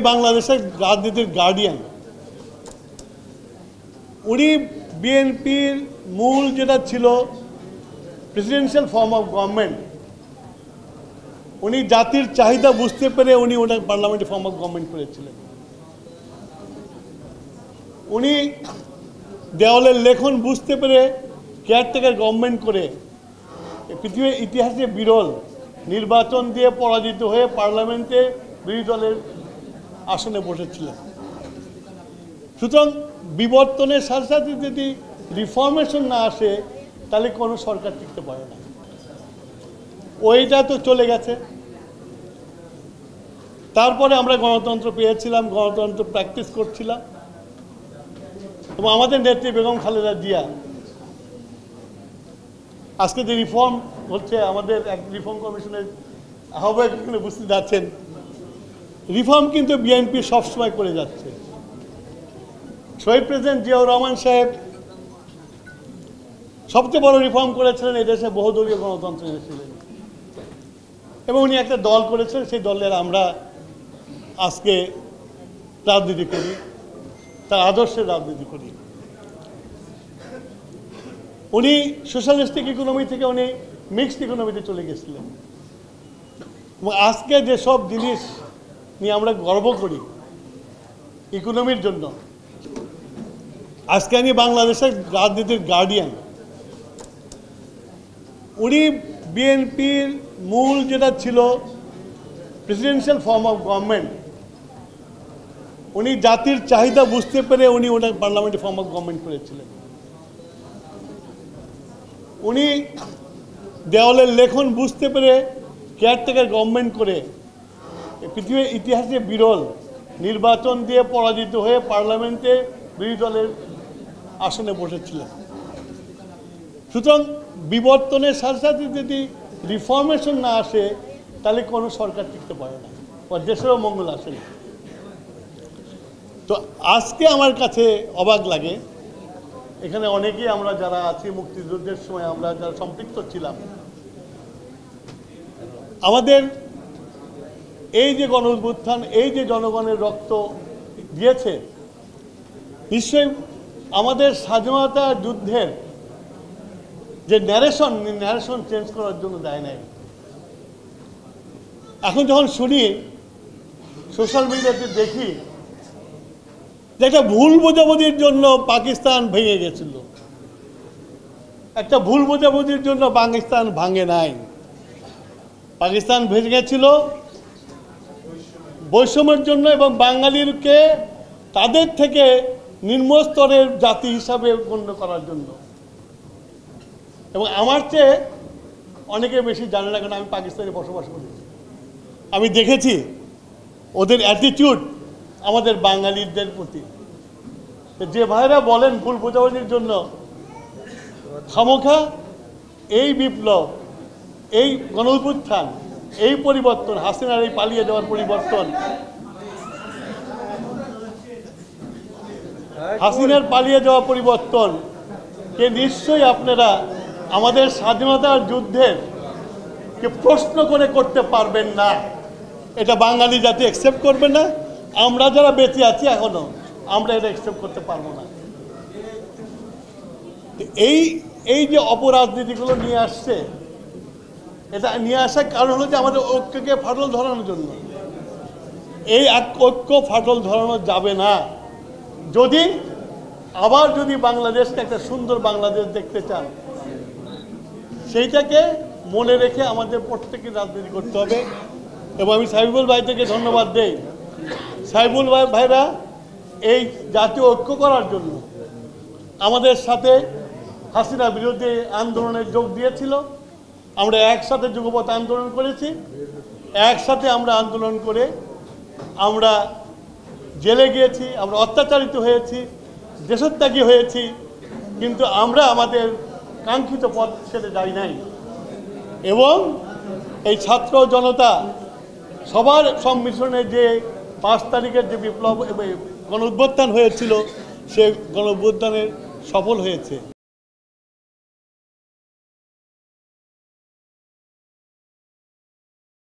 বাংলাদেশের রাজনীতির গার্ডিয়ান। উনি বিএনপির মূল যেটা ছিল প্রেসিডেন্সিয়াল ফর্ম অফ গভর্নমেন্ট, উনি জাতির চাহিদা বুঝতে পেরে উনি ওটা পার্লামেন্টারি ফর্ম অফ গভর্নমেন্ট করেছিলেন। উনি দেওয়ালের লেখন বুঝতে পেরে কেয়ারটেকার গভর্নমেন্ট করে পৃথিবীর ইতিহাসে বিরল নির্বাচন দিয়ে পরাজিত হয়ে পার্লামেন্টে বিরোধী দলের আসনে বসেছিলেন। সুতরাং বিবর্তনের সাথে সাথে যদি রিফর্মেশন না আসে তাহলে কোনো সরকার টিকতে পারে না। ওইটা তো চলে গেছে। তারপরে আমরা গণতন্ত্র পেয়েছিলাম, গণতন্ত্র প্র্যাকটিস করছিলাম এবং আমাদের নেত্রী বেগম খালেদা জিয়া আজকে যে রিফর্ম হচ্ছে, আমাদের এক রিফর্ম কমিশনের আহ্বায়ক এখানে বুঝতে যাচ্ছেন, রিফর্ম কিন্তু বিএনপি সবসময় করে যাচ্ছে। শহীদ প্রেসিডেন্ট জিয়াউর রহমান সাহেব সবচেয়ে বড় রিফর্ম করেছিলেন, এদেশে বহুদলীয় গণতন্ত্র এনেছিলেন এবং উনি একটা দল করেছেন, সেই দলের আমরা আজকে রাজনীতি করি, তার আদর্শের রাজনীতি করি। উনি সোশ্যালিস্টিক ইকোনমি থেকে উনি মিক্সড ইকোনমিতে চলে গেছিলেন এবং আজকে যেসব জিনিস নিয়ে আমরা গর্ব করি ইকোনমির জন্য, আজকে আমি বাংলাদেশের রাজনীতির গার্ডিয়ান। উনি বিএনপির মূল যেটা ছিল প্রেসিডেন্সিয়াল ফর্ম অফ গভর্নমেন্ট, উনি জাতির চাহিদা বুঝতে পেরে উনি ওটা পার্লামেন্টারি ফর্ম অফ গভর্নমেন্ট করেছিলেন। উনি দেওয়ালের লেখন বুঝতে পেরে কেয়ারটেকার গভর্নমেন্ট করে পৃথিবীর ইতিহাসে বিরল নির্বাচন দিয়ে পরাজিত হয়ে পার্লামেন্টে বিরোধী দলের আসনে বসেছিলেন। সুতরাং বিবর্তনের সাথে সাথে যদি রিফর্মেশন না আসে তাহলে কোনো সরকার টিকতে পারে না, দেশেরও মঙ্গল আসে না। তো আজকে আমার কাছে অবাক লাগে, এখানে অনেকেই আমরা যারা আছি মুক্তিযুদ্ধের সময় আমরা যারা সম্পৃক্ত ছিলাম, আমাদের এই যে গণ অভ্যুত্থান, এই যে জনগণের রক্ত দিয়েছে, নিশ্চয়ই আমাদের স্বাধীনতা যুদ্ধের যে ন্যারেশন চেঞ্জ করার জন্য দেয় নাই। এখন যখন শুনি, সোশ্যাল মিডিয়াতে দেখি যে একটা ভুল বোঝাবুঝির জন্য পাকিস্তান ভেঙে গেছিল, একটা ভুল বোঝাবুঝির জন্য পাকিস্তান ভাঙে নাই। পাকিস্তান ভেঙেছিল বৈষম্যের জন্য এবং বাঙালিকে তাদের থেকে নিম্ন স্তরের জাতি হিসাবে গণ্য করার জন্য। এবং আমার চেয়ে অনেকে বেশি জানে না, কারণ আমি পাকিস্তানে বসবাস করেছি, আমি দেখেছি ওদের অ্যাটিটিউড আমাদের বাঙালিদের প্রতি। যে ভাইরা বলেন ভুল বোঝাবুঝির জন্য, খামোখা এই বিপ্লব, এই গণ অভ্যুত্থান, এই পরিবর্তন, হাসিনার এই পালিয়ে যাওয়ার পরিবর্তন, হাসিনার পালিয়ে যাওয়া পরিবর্তন কে নিশ্চয়ই আপনারা আমাদের স্বাধীনতার যুদ্ধের কে প্রশ্ন করে করতে পারবেন না। এটা বাঙালি জাতি অ্যাকসেপ্ট করবে না। আমরা যারা বেঁচে আছি এখনো, আমরা এটা অ্যাকসেপ্ট করতে পারবো না। এই যে অপরাজনীতিগুলো নিয়ে আসছে, এটা নিয়ে আসার কারণ হলো যে আমাদের ঐক্যকে ফাটল ধরানোর জন্য। এই ঐক্য ফাটল ধরানো যাবে না যদি বাংলাদেশকে একটা সুন্দর বাংলাদেশ দেখতে চান। সেইটাকে মনে রেখে আমাদের প্রত্যেকে রাজনীতি করতে হবে। এবং আমি সাইবুল ভাই থেকে ধন্যবাদ দেই, সাইবুল ভাইরা এই জাতীয় ঐক্য করার জন্য আমাদের সাথে হাসিনা বিরোধী আন্দোলনে যোগ দিয়েছিল। আমরা একসাথে যুগপৎ আন্দোলন করেছি, একসাথে আমরা আন্দোলন করে আমরা জেলে গিয়েছি, আমরা অত্যাচারিত হয়েছি, দেশত্যাগী হয়েছি, কিন্তু আমরা আমাদের কাঙ্ক্ষিত পথ ছেড়ে যাই নাই। এবং এই ছাত্র জনতা সবার সংমিশ্রণে যে 5 তারিখের যে বিপ্লব গণ অভ্যুত্থান হয়েছিল, সে গণ অভ্যুত্থানের সফল হয়েছে।